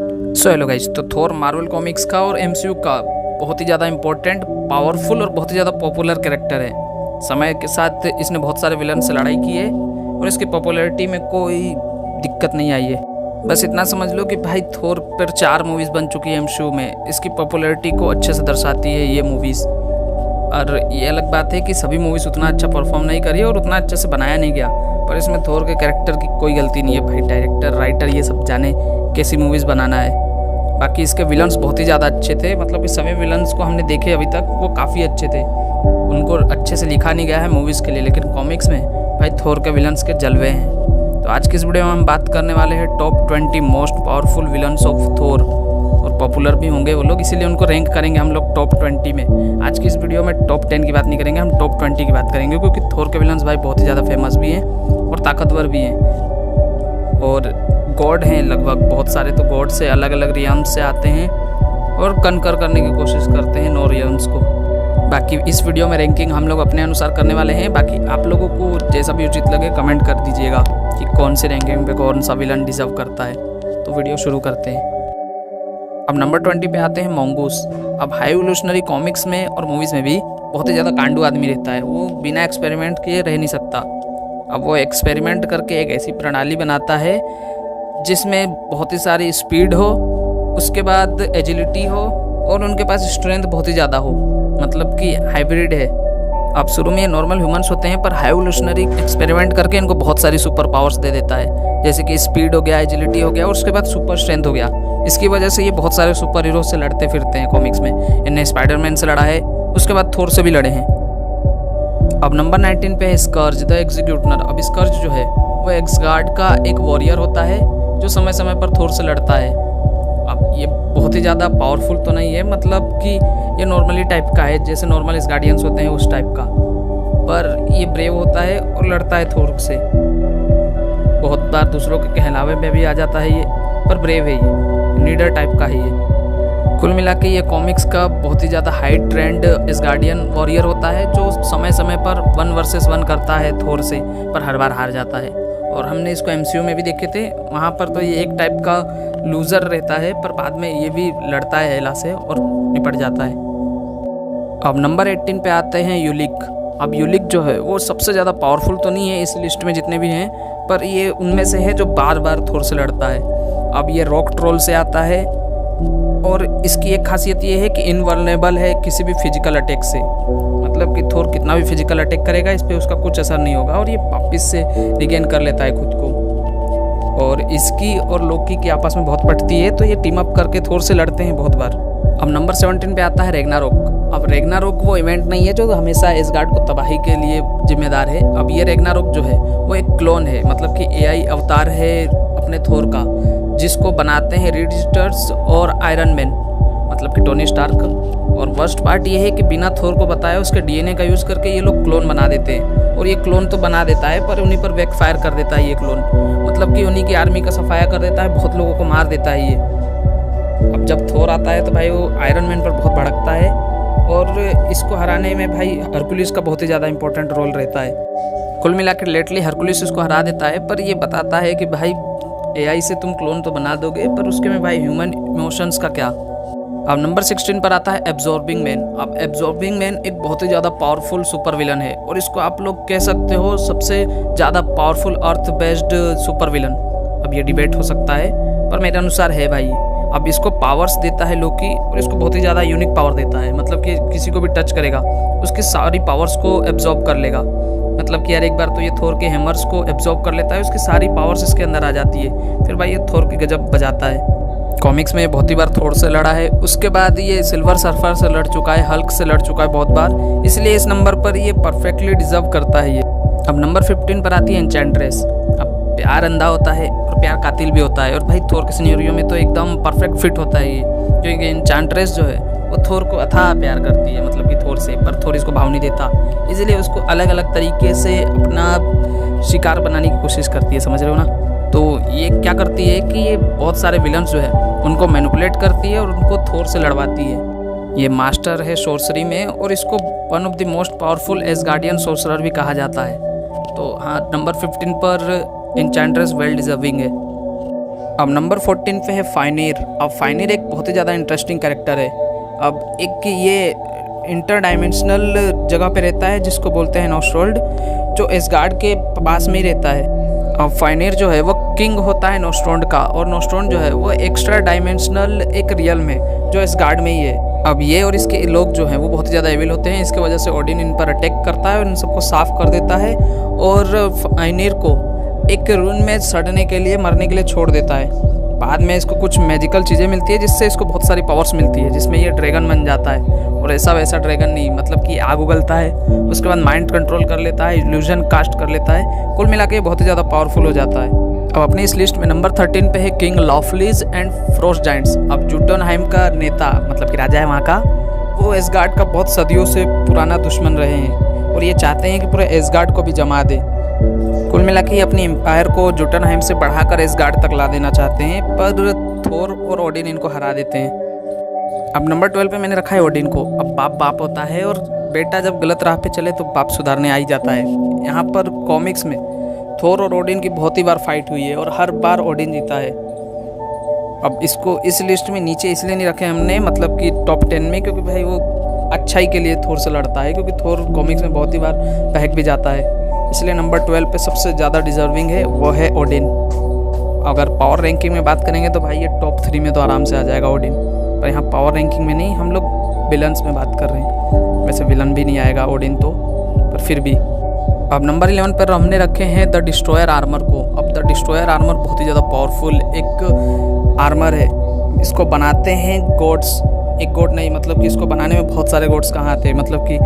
So hello guys, तो थोर Marvel comics का और एमसीयू का बहुत ही ज़्यादा इम्पोर्टेंट, पावरफुल और बहुत ही ज़्यादा पॉपुलर कैरेक्टर है। समय के साथ इसने बहुत सारे विलन से लड़ाई की है और इसकी पॉपुलैरिटी में कोई दिक्कत नहीं आई है। बस इतना समझ लो कि भाई थोर पर 4 मूवीज़ बन चुकी है एमसीयू में। इसकी पॉपुलैरिटी को अच्छे से दर्शाती है ये मूवीज़। और ये अलग बात है कि सभी मूवीज़ उतना अच्छा परफॉर्म नहीं करी और उतना अच्छे से बनाया नहीं गया, पर इसमें थोर के कैरेक्टर की कोई गलती नहीं है। भाई डायरेक्टर, राइटर ये सब जाने कैसी मूवीज़ बनाना है। बाकी इसके विलन्स बहुत ही ज़्यादा अच्छे थे, मतलब इस सभी विलन्स को हमने देखे अभी तक, वो काफ़ी अच्छे थे। उनको अच्छे से लिखा नहीं गया है मूवीज़ के लिए, लेकिन कॉमिक्स में भाई थोर के विलन्स के जलवे हैं। तो आज की इस वीडियो में हम बात करने वाले हैं top 20 most powerful villains of Thor. और पॉपुलर भी होंगे वो लोग, इसीलिए उनको रैंक करेंगे हम लोग टॉप 20 में। आज की इस वीडियो में टॉप 10 की बात नहीं करेंगे, हम टॉप 20 की बात करेंगे, क्योंकि थोर के विलन्स भाई बहुत ही ज़्यादा फेमस भी हैं और ताकतवर भी हैं और गॉड हैं लगभग। बहुत सारे तो गॉड से अलग अलग रियम्स से आते हैं और कनकर करने की कोशिश करते हैं 9 रियम्स को। बाकी इस वीडियो में रैंकिंग हम लोग अपने अनुसार करने वाले हैं। बाकी आप लोगों को जैसा भी उचित लगे कमेंट कर दीजिएगा कि कौन सी रैंकिंग पे कौन सा विलन डिजर्व करता है। तो वीडियो शुरू करते हैं। अब नंबर 20 पे आते हैं मोंगूस। अब हाई इवोल्यूशनरी कॉमिक्स में और मूवीज़ में भी बहुत ही ज़्यादा कांडू आदमी रहता है। वो बिना एक्सपेरिमेंट किए रह नहीं सकता। अब वो एक्सपेरिमेंट करके एक ऐसी प्रणाली बनाता है जिसमें बहुत ही सारी स्पीड हो, उसके बाद एजिलिटी हो और उनके पास स्ट्रेंथ बहुत ही ज़्यादा हो, मतलब कि हाइब्रिड है। अब शुरू में ये नॉर्मल ह्यूमंस होते हैं, पर हाई इवोल्यूशनरी एक्सपेरिमेंट करके इनको बहुत सारी सुपर पावर्स दे देता है, जैसे कि स्पीड हो गया, एजिलिटी हो गया और उसके बाद सुपर स्ट्रेंथ हो गया। इसकी वजह से ये बहुत सारे सुपर हीरो से लड़ते फिरते हैं कॉमिक्स में। इन्हें स्पाइडरमैन से लड़ा है, उसके बाद थोर से भी लड़े हैं। अब नंबर 19 पे है स्कर्ज द एग्जीक्यूटर। अब स्कर्ज जो है वो एक्सगार्ड का एक वॉरियर होता है जो समय समय पर थोर से लड़ता है। अब ये बहुत ही ज़्यादा पावरफुल तो नहीं है, मतलब कि ये नॉर्मली टाइप का है, जैसे नॉर्मल गार्डियंस होते हैं उस टाइप का, पर ये ब्रेव होता है और लड़ता है थोर से। बहुत बार दूसरों के कहलावे में भी आ जाता है ये, पर ब्रेव है ये, नीडर टाइप का है ये। कुल मिला के ये कॉमिक्स का बहुत ही ज़्यादा हाई ट्रेंड गार्डियन वॉरियर होता है, जो समय समय पर 1 वर्सेस 1 करता है थोर से, पर हर बार हार जाता है। और हमने इसको एमसीयू में भी देखे थे, वहाँ पर तो ये एक टाइप का लूज़र रहता है, पर बाद में ये भी लड़ता है हेला से और निपट जाता है। अब नंबर 18 पे आते हैं यूलिक। अब यूलिक जो है वो सबसे ज़्यादा पावरफुल तो नहीं है इस लिस्ट में जितने भी हैं, पर ये उनमें से है जो बार बार थोर से लड़ता है। अब ये रॉक ट्रोल से आता है और इसकी एक खासियत ये है कि इनवल्नरेबल है किसी भी फिजिकल अटैक से, मतलब कि थोर कितना भी फिजिकल अटैक करेगा इस पर उसका कुछ असर नहीं होगा और ये वापस से रिगेन कर लेता है खुद को। और इसकी और लोकी की आपस में बहुत पटती है, तो ये टीम अप करके थोर से लड़ते हैं बहुत बार। अब नंबर 17 पे आता है रैग्नारोक। अब रैग्नारोक वो इवेंट नहीं है जो हमेशा एसगार्ड को तबाही के लिए जिम्मेदार है। अब ये रैग्नारोक जो है वो एक क्लोन है, मतलब कि एआई अवतार है अपने थोर का, जिसको बनाते हैं रीड रिचर्ड्स और आयरन मैन, मतलब कि टोनी स्टार्क। और वर्स्ट पार्ट ये है कि बिना थोर को बताए उसके डीएनए का यूज़ करके ये लोग क्लोन बना देते हैं। और ये क्लोन तो बना देता है, पर उन्हीं पर बैकफायर कर देता है ये क्लोन, मतलब कि उन्हीं की आर्मी का सफाया कर देता है, बहुत लोगों को मार देता है ये। अब जब थोर आता है तो भाई वो आयरन मैन पर बहुत भड़कता है और इसको हराने में भाई हरकुलिस का बहुत ही ज़्यादा इंपॉर्टेंट रोल रहता है। कुल मिला के लेटली हरकुलिस इसको हरा देता है, पर ये बताता है कि भाई एआई से तुम क्लोन तो बना दोगे, पर उसके में भाई ह्यूमन इमोशंस का क्या। अब नंबर 16 पर आता है एब्जॉर्बिंग मैन। अब एब्जॉर्बिंग मैन एक बहुत ही ज़्यादा पावरफुल सुपर विलन है और इसको आप लोग कह सकते हो सबसे ज़्यादा पावरफुल अर्थ बेस्ड सुपर विलन। अब ये डिबेट हो सकता है, पर मेरे अनुसार है भाई। अब इसको पावर्स देता है लोकी और इसको बहुत ही ज़्यादा यूनिक पावर देता है, मतलब कि किसी को भी टच करेगा उसकी सारी पावर्स को एब्जॉर्ब कर लेगा। मतलब कि यार एक बार तो ये थोर के हैमर्स को एब्जॉर्ब कर लेता है, उसकी सारी पावर्स इसके अंदर आ जाती है, फिर भाई ये थोर की गजब बजाता है। कॉमिक्स में बहुत ही बार थोर से लड़ा है, उसके बाद ये सिल्वर सर्फर से लड़ चुका है, हल्क से लड़ चुका है बहुत बार, इसलिए इस नंबर पर ये परफेक्टली डिजर्व करता है ये। अब नंबर 15 पर आती है एन्चेंट्रेस। अब प्यार अंधा होता है और प्यार कातिल भी होता है, और भाई थोर के सिनेरियो में तो एकदम परफेक्ट फिट होता है ये, क्योंकि एन्चेंट्रेस जो है वो थोर को अथाह प्यार करती है, मतलब कि थोर से, पर थोर इसको भाव नहीं देता, इसलिए उसको अलग अलग तरीके से अपना शिकार बनाने की कोशिश करती है, समझ रहे हो ना। तो ये क्या करती है कि ये बहुत सारे विलन्स जो है उनको मैनिपुलेट करती है और उनको थोर से लड़वाती है। ये मास्टर है सोर्सरी में और इसको one of the most powerful Asgardian sorcerer भी कहा जाता है। तो हाँ, नंबर 15 पर एन्चेंट्रेस वेल डिजर्विंग है। अब नंबर 14 पे है फाइनीर। अब फाइनीर एक बहुत ही ज़्यादा इंटरेस्टिंग कैरेक्टर है। अब एक ये इंटर डायमेंशनल जगह पे रहता है जिसको बोलते हैं नोस्ट्रोल्ड, जो एसगार्ड के पास में ही रहता है। अब फाइनीर जो है वो किंग होता है नोस्ट्रोल्ड का, और नोस्ट्रोल्ड जो है वो एक्स्ट्रा डायमेंशनल एक रियल में जो एसगार्ड में ही है। अब ये और इसके लोग जो हैं वो बहुत ही ज़्यादा एविल होते हैं। इसके वजह से ओडिन इन पर अटैक करता है और इन सबको साफ कर देता है, और फाइनीर को एक रूम में सड़ने के लिए, मरने के लिए छोड़ देता है। बाद में इसको कुछ मैजिकल चीज़ें मिलती है जिससे इसको बहुत सारी पावर्स मिलती है, जिसमें ये ड्रैगन बन जाता है। और ऐसा वैसा ड्रैगन नहीं, मतलब कि आग उगलता है, उसके बाद माइंड कंट्रोल कर लेता है, इल्यूजन कास्ट कर लेता है। कुल मिला के बहुत ही ज़्यादा पावरफुल हो जाता है। अब अपनी इस लिस्ट में नंबर 13 पे है किंग लॉफलीज एंड फ्रोस्ट जाइंट्स। अब जुटनहाइम का नेता, मतलब कि राजा है वहाँ का, वो एसगार्ड का बहुत सदियों से पुराना दुश्मन रहे हैं, और ये चाहते हैं कि पूरे एसगार्ड को भी जमा दे। कुल मिला के अपनी एम्पायर को जुटनहाइम से बढ़ाकर एसगार्ड तक ला देना चाहते हैं, पर थोर और ओडिन इनको हरा देते हैं। अब नंबर 12 पे मैंने रखा है ओडिन को। अब बाप होता है, और बेटा जब गलत राह पे चले तो बाप सुधारने आ ही जाता है। यहाँ पर कॉमिक्स में थोर और ओडिन की बहुत ही बार फाइट हुई है, और हर बार ओडिन जीता है। अब इसको इस लिस्ट में नीचे इसलिए नहीं रखे हमने, मतलब कि टॉप 10 में, क्योंकि भाई वो अच्छाई के लिए थोर से लड़ता है, क्योंकि थोर कॉमिक्स में बहुत ही बार बहक भी जाता है। इसलिए नंबर 12 पे सबसे ज़्यादा डिजर्विंग है वो है ओडिन। अगर पावर रैंकिंग में बात करेंगे तो भाई ये टॉप 3 में तो आराम से आ जाएगा ओडिन, पर यहाँ पावर रैंकिंग में नहीं, हम लोग विलन्स में बात कर रहे हैं। वैसे विलन भी नहीं आएगा ओडिन तो, पर फिर भी। अब नंबर 11 पर हमने रखे हैं द डिस्ट्रॉयर आर्मर को। अब द डिस्ट्रॉयर आर्मर बहुत ही ज़्यादा पावरफुल एक आर्मर है। इसको बनाते हैं गॉड्स, एक गॉड नहीं, मतलब कि इसको बनाने में बहुत सारे गॉड्स कहाँ थे, मतलब कि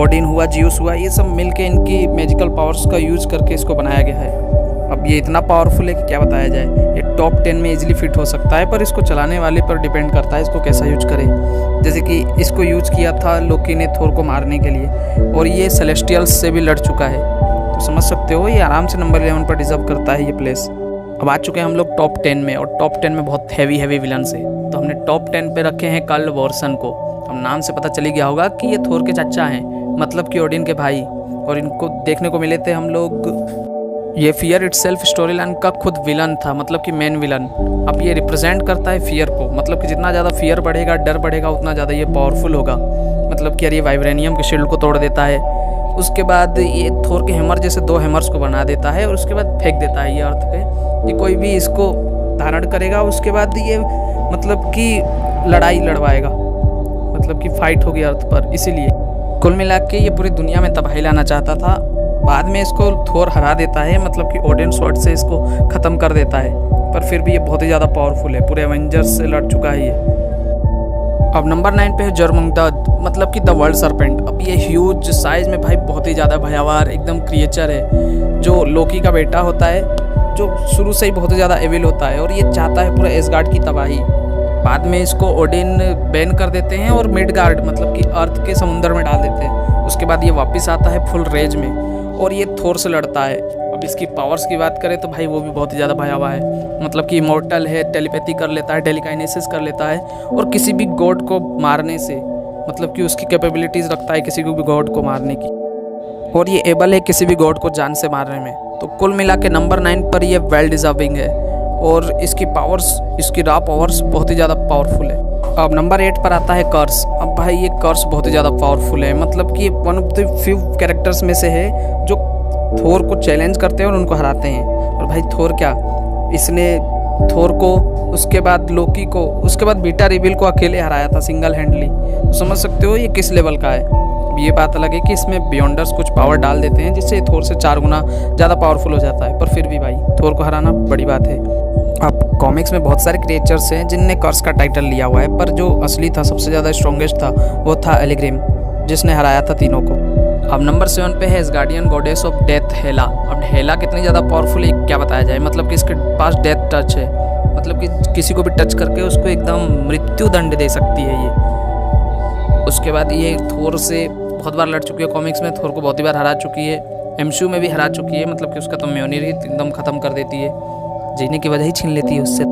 ओडिन हुआ, जियूस हुआ, ये सब मिलके इनकी मैजिकल पावर्स का यूज़ करके इसको बनाया गया है। अब ये इतना पावरफुल है कि क्या बताया जाए। ये टॉप 10 में इजीली फिट हो सकता है, पर इसको चलाने वाले पर डिपेंड करता है इसको कैसा यूज करे। जैसे कि इसको यूज किया था लोकी ने थोर को मारने के लिए, और ये सेलेस्टियल्स से भी लड़ चुका है, तो समझ सकते हो ये आराम से नंबर 11 पर डिजर्व करता है ये प्लेस। अब आ चुके हैं हम लोग टॉप 10 में, और टॉप 10 में बहुत हैवी विलन्स है। तो हमने टॉप 10 पे रखे हैं कार्ल वॉर्सन को। हम नाम से पता चली गया होगा कि ये थोर के चाचा हैं, मतलब कि ओडिन के भाई, और इनको देखने को मिले थे हम लोग। ये फियर इटसेल्फ स्टोरी लाइन का खुद विलन था, मतलब कि मेन विलन। अब ये रिप्रेजेंट करता है फियर को, मतलब कि जितना ज़्यादा फियर बढ़ेगा, डर बढ़ेगा, उतना ज़्यादा ये पावरफुल होगा। मतलब कि यार ये वाइब्रेनियम के शील्ड को तोड़ देता है, उसके बाद ये थोर के हैमर जैसे 2 हैमर्स को बना देता है, और उसके बाद फेंक देता है ये अर्थ पे कि कोई भी इसको धारण करेगा, उसके बाद ये मतलब कि लड़ाई लड़वाएगा, मतलब कि फाइट होगी अर्थ पर। इसीलिए कुल मिला के ये पूरी दुनिया में तबाही लाना चाहता था। बाद में इसको थोर हरा देता है, मतलब कि ओडिन स्वॉर्ड से इसको ख़त्म कर देता है, पर फिर भी ये बहुत ही ज़्यादा पावरफुल है, पूरे एवेंजर्स से लड़ चुका है ये। अब नंबर 9 पे है जर्मुंगडद, मतलब कि द वर्ल्ड सरपेंट। अब ये ह्यूज साइज में भाई बहुत ही ज़्यादा भयावह एकदम क्रिएचर है, जो लोकी का बेटा होता है, जो शुरू से ही बहुत ही ज़्यादा एविल होता है, और ये चाहता है पूरे एसगार्ड की तबाही। बाद में इसको ओडिन बैन कर देते हैं और मिडगार्ड, मतलब कि अर्थ के समुंदर में डाल देते हैं। उसके बाद ये वापस आता है फुल रेज में, और ये थोर से लड़ता है। अब इसकी पावर्स की बात करें तो भाई वो भी बहुत ही ज़्यादा भयावह है, मतलब कि इमोर्टल है, टेलीपैथी कर लेता है, टेलीकाइनेसिस कर लेता है, और किसी भी गॉड को मारने से, मतलब कि उसकी कैपेबिलिटीज़ रखता है किसी को भी गॉड को मारने की, और ये एबल है किसी भी गॉड को जान से मारने में। तो कुल मिला के नंबर 9 पर ये वेल डिजर्विंग है, और इसकी पावर्स, इसकी रॉ पावर्स बहुत ही ज़्यादा पावरफुल है। अब नंबर 8 पर आता है कर्स। अब भाई ये कर्स बहुत ही ज़्यादा पावरफुल है, मतलब कि one of the few characters में से है जो थोर को चैलेंज करते हैं और उनको हराते हैं। और भाई थोर क्या, इसने थोर को, उसके बाद लोकी को, उसके बाद बीटा रिबिल को अकेले हराया था सिंगल हैंडली। तो समझ सकते हो ये किस लेवल का है। ये बात अलग है कि इसमें बियॉन्डर्स कुछ पावर डाल देते हैं जिससे थोर से 4 गुना ज़्यादा पावरफुल हो जाता है, पर फिर भी भाई थोर को हराना बड़ी बात है। अब कॉमिक्स में बहुत सारे क्रिएचर्स हैं जिनने कर्स का टाइटल लिया हुआ है, पर जो असली था, सबसे ज़्यादा स्ट्रॉन्गेस्ट था, वो था एलिग्रिम, जिसने हराया था तीनों को। अब नंबर 7 पे है गार्डियन गॉडेस ऑफ डेथ हेला। अब हेला कितनी ज़्यादा पावरफुल है क्या बताया जाए, मतलब कि इसके पास डेथ टच है, मतलब कि किसी को भी टच करके उसको एकदम मृत्यु दंड दे सकती है ये। उसके बाद ये थोर से बहुत बार लड़ चुकी है कॉमिक्स में, थोर को बहुत ही बार हरा चुकी है, एमसीयू में भी हरा चुकी है, मतलब कि उसका तो म्योनिर ही एकदम ख़त्म कर देती है, जीने की वजह ही छीन लेती है उससे।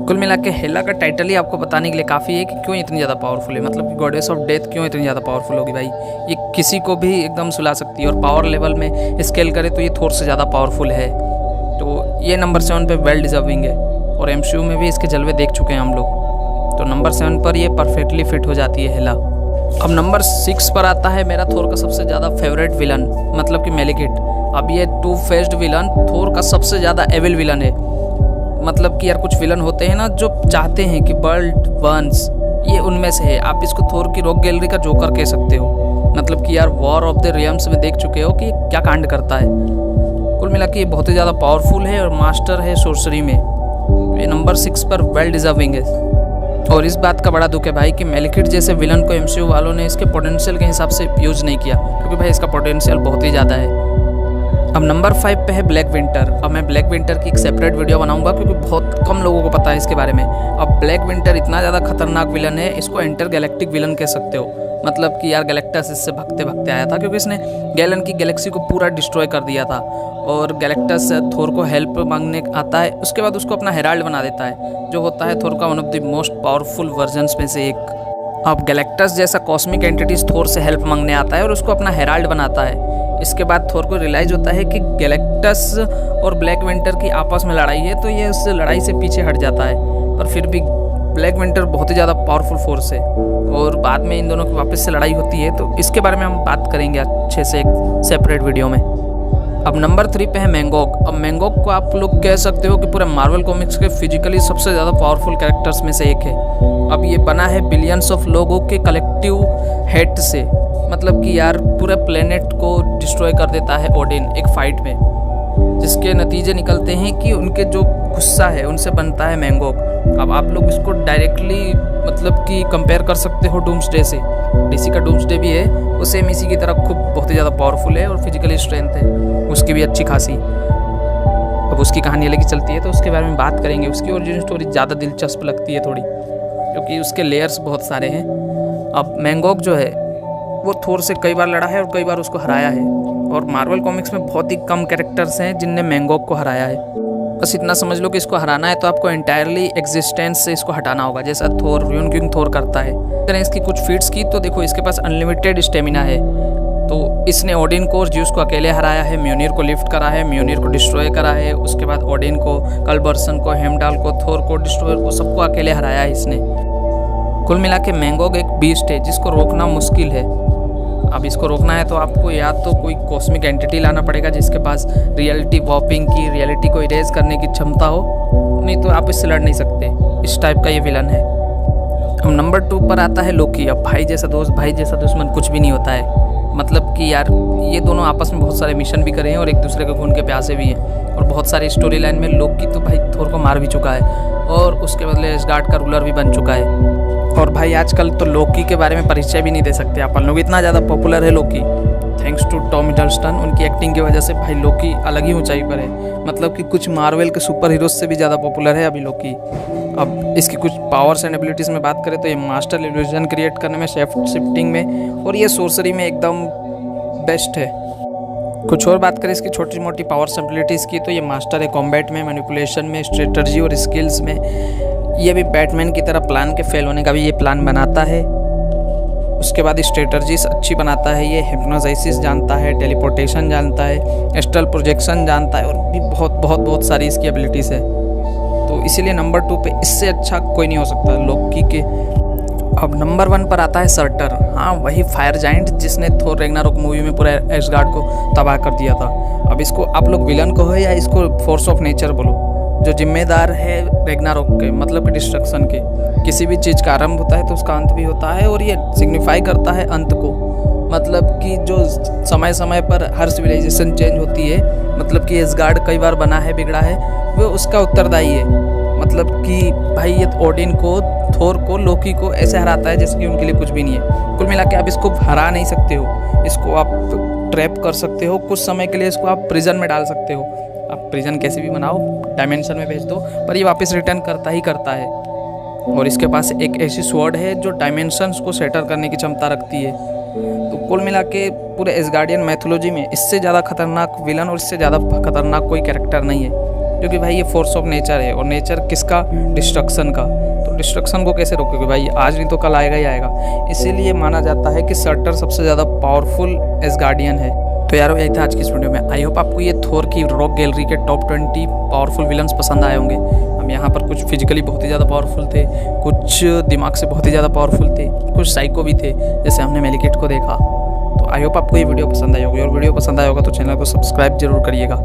कुल मिला के हेला का टाइटल ही आपको बताने के लिए काफ़ी है कि क्यों इतनी ज़्यादा पावरफुल है, मतलब कि गॉडेस ऑफ डेथ क्यों इतनी ज़्यादा पावरफुल होगी भाई। ये किसी को भी एकदम सुला सकती है, और पावर लेवल में स्केल करे तो ये थोर से ज़्यादा पावरफुल है। तो ये नंबर 7 पे वेल डिजर्विंग है। और एमसीयू में भी इसके जलवे देख चुके हैं हम लोग। तो नंबर 7 पर ये परफेक्टली फिट हो जाती है हेला। अब नंबर 6 पर आता है मेरा थोर का सबसे ज़्यादा फेवरेट विलन, मतलब कि मेलिकिट। अब ये टू फेस्ड विलन थोर का सबसे ज़्यादा एविल विलन है। मतलब कि यार कुछ विलन होते हैं ना जो चाहते हैं कि वर्ल्ड वंस, ये उनमें से है। आप इसको थोर की रॉक गैलरी का जोकर कह सकते हो। मतलब कि यार वॉर ऑफ द रियम्स में देख चुके हो कि क्या कांड करता है। कुल मिला के ये बहुत ही ज़्यादा पावरफुल है और मास्टर है सोर्सरी में। ये नंबर 6 पर वेल डिजर्विंग है। और इस बात का बड़ा दुख है भाई कि मेलिकिट जैसे विलन को एमसीयू वालों ने इसके पोटेंशियल के हिसाब से यूज़ नहीं किया, क्योंकि भाई इसका पोटेंशियल बहुत ही ज़्यादा है। अब नंबर 5 पे है ब्लैक विंटर। अब मैं ब्लैक विंटर की एक सेपरेट वीडियो बनाऊंगा क्योंकि बहुत कम लोगों को पता है इसके बारे में। अब ब्लैक विंटर इतना ज़्यादा खतरनाक विलन है, इसको इंटर गैलेक्टिक विलन कह सकते हो। मतलब कि यार गैलेक्टस इससे भगते भगते आया था, क्योंकि इसने गैलन की गैलेक्सी को पूरा डिस्ट्रॉय कर दिया था। और गैलेक्टस थोर को हेल्प मांगने आता है, उसके बाद उसको अपना हेराल्ड बना देता है, जो होता है थोर का one of the most powerful versions में से एक। अब गैलेक्टस जैसा कॉस्मिक एंटिटीज थोर से हेल्प मांगने आता है और उसको अपना हेराल्ड बनाता है। इसके बाद थोर को रियलाइज़ होता है कि गैलेक्टस और ब्लैक विंटर की आपस में लड़ाई है, तो ये उस लड़ाई से पीछे हट जाता है। पर फिर भी ब्लैक विंटर बहुत ही ज़्यादा पावरफुल फोर्स है और बाद में इन दोनों की वापस से लड़ाई होती है, तो इसके बारे में हम बात करेंगे अच्छे से एक सेपरेट वीडियो में। अब नंबर 3 पे है मैंगोक। अब मैंगोक को आप लोग कह सकते हो कि पूरे मार्वल कॉमिक्स के फिजिकली सबसे ज़्यादा पावरफुल कैरेक्टर्स में से एक है। अब ये बना है बिलियंस ऑफ लोगों के कलेक्टिव हेट से। मतलब कि यार पूरे प्लेनेट को डिस्ट्रॉय कर देता है ओडिन एक फाइट में, जिसके नतीजे निकलते हैं कि उनके जो गुस्सा है उनसे बनता है मैंगोक। अब आप लोग इसको डायरेक्टली मतलब कि कंपेयर कर सकते हो डूम्सडे से। डीसी का डूम्सडे भी है, वो सेम इसी की तरह खूब बहुत ही ज़्यादा पावरफुल है और फिजिकली स्ट्रेंथ है उसकी भी अच्छी खासी। अब उसकी कहानी अलग ही चलती है, तो उसके बारे में बात करेंगे। उसकी ओरिजिन स्टोरी ज़्यादा दिलचस्प लगती है थोड़ी, क्योंकि उसके लेयर्स बहुत सारे हैं। अब मैंगोक जो है वो थोर से कई बार लड़ा है और कई बार उसको हराया है, और मार्वल कॉमिक्स में बहुत ही कम कैरेक्टर्स हैं जिनने मैंगोक को हराया है। बस इतना समझ लो कि इसको हराना है तो आपको एंटायरली एग्जिस्टेंस से इसको हटाना होगा, जैसा थोर यूनकिंग थोर करता है। अगर इसकी कुछ फीट्स की तो देखो इसके पास अनलिमिटेड स्टेमिना है। तो इसने ओडिन को और ज्यूस को अकेले हराया है, म्योनिर को लिफ्ट करा है, म्योनिर को डिस्ट्रॉय करा है, उसके बाद ओडिन को, कल्बर्सन को, हेमडाल को, थोर को, डिस्ट्रॉयर को, सबको अकेले हराया है इसने। कुल मिला के मैंगोक एक बीस्ट है जिसको रोकना मुश्किल है। अब इसको रोकना है तो आपको या तो कोई कॉस्मिक एंटिटी लाना पड़ेगा जिसके पास रियलिटी वॉपिंग की, रियलिटी को इरेज करने की क्षमता हो, नहीं तो आप इससे लड़ नहीं सकते। इस टाइप का ये विलन है। अब नंबर 2 पर आता है लोकी। अब भाई जैसा दोस्त, भाई जैसा दुश्मन कुछ भी नहीं होता है। मतलब कि यार ये दोनों आपस में बहुत सारे मिशन भी करे हैं और एक दूसरे के खून के प्यासे भी हैं, और बहुत सारी स्टोरी लाइन में लोकी तो भाई थोर को मार भी चुका है और उसके बदले एसगार्ड का रूलर भी बन चुका है। और भाई आजकल तो लोकी के बारे में परिचय भी नहीं दे सकते अपन लोग, इतना ज़्यादा पॉपुलर है लोकी। थैंक्स टू टॉम हिडलस्टन, उनकी एक्टिंग की वजह से भाई लोकी अलग ही ऊंचाई पर है। मतलब कि कुछ मार्वल के सुपर हीरोज से भी ज़्यादा पॉपुलर है अभी लोकी। अब इसकी कुछ पावर्स एंड एबिलिटीज़ में बात करें तो ये मास्टर इल्यूजन क्रिएट करने में, शेफ्ट शिफ्टिंग में, और ये सोर्सरी में एकदम बेस्ट है। कुछ और बात करें इसकी छोटी मोटी पावर्स एबिलिटीज़ की तो ये मास्टर है कॉम्बैट में, मैनिपुलेशन में, स्ट्रेटजी और स्किल्स में। ये भी बैटमैन की तरह प्लान के फेल होने का भी ये प्लान बनाता है। उसके बाद स्ट्रेटजीज अच्छी बनाता है ये, हिप्नोसाइसिस जानता है, टेलीपोर्टेशन जानता है, एस्ट्रल प्रोजेक्शन जानता है, और भी बहुत सारी इसकी एबिलिटीज़ है। तो इसीलिए नंबर 2 पे इससे अच्छा कोई नहीं हो सकता लोकी के। अब नंबर 1 पर आता है सर्टर। हाँ, वही फायर जाइंट जिसने थोर रैग्नारोक मूवी में पूरा एसगार्ड को तबाह कर दिया था। अब इसको आप लोग विलन कहो या इसको फोर्स ऑफ नेचर बोलो, जो जिम्मेदार है रैग्नारोक के, मतलब कि डिस्ट्रक्शन के। किसी भी चीज़ का आरंभ होता है तो उसका अंत भी होता है, और ये सिग्निफाई करता है अंत को। मतलब कि जो समय समय पर हर सिविलाइजेशन चेंज होती है, मतलब कि एसगार्ड कई बार बना है, बिगड़ा है, वो उसका उत्तरदायी है। मतलब कि भाई ये ओडिन को, थोर को, लोकी को ऐसे हराता है जैसे कि उनके लिए कुछ भी नहीं है। कुल मिला के आप इसको हरा नहीं सकते हो, इसको आप ट्रैप कर सकते हो कुछ समय के लिए, इसको आप प्रिजन में डाल सकते हो। आप प्रिजन कैसे भी बनाओ, डायमेंशन में भेज दो, पर ये वापस रिटर्न करता ही करता है। और इसके पास एक ऐसी स्वॉर्ड है जो डायमेंशंस को सेटल करने की क्षमता रखती है। तो कुल मिला के पूरे एसगार्डियन मैथोलॉजी में इससे ज़्यादा खतरनाक विलन और इससे ज़्यादा खतरनाक कोई कैरेक्टर नहीं है, क्योंकि भाई ये फोर्स ऑफ नेचर है। और नेचर किसका? डिस्ट्रक्शन का। तो डिस्ट्रक्शन को कैसे रोकोगे भाई? आज नहीं तो कल आएगा ही आएगा। इसीलिए माना जाता है कि सर्टर सबसे ज़्यादा पावरफुल एसगार्डियन है। तो तो यारो यही था आज की इस वीडियो में। आई होप आपको ये थोर की रॉक गैलरी के टॉप 20 पावरफुल विलन्स पसंद आए होंगे। हम यहाँ पर कुछ फिजिकली बहुत ही ज़्यादा पावरफुल थे, कुछ दिमाग से बहुत ही ज़्यादा पावरफुल थे, कुछ साइको भी थे, जैसे हमने मेलिकेट को देखा। तो आई होप आपको ये वीडियो पसंद आई होगी, और वीडियो पसंद आया होगा तो चैनल को सब्सक्राइब जरूर करिएगा।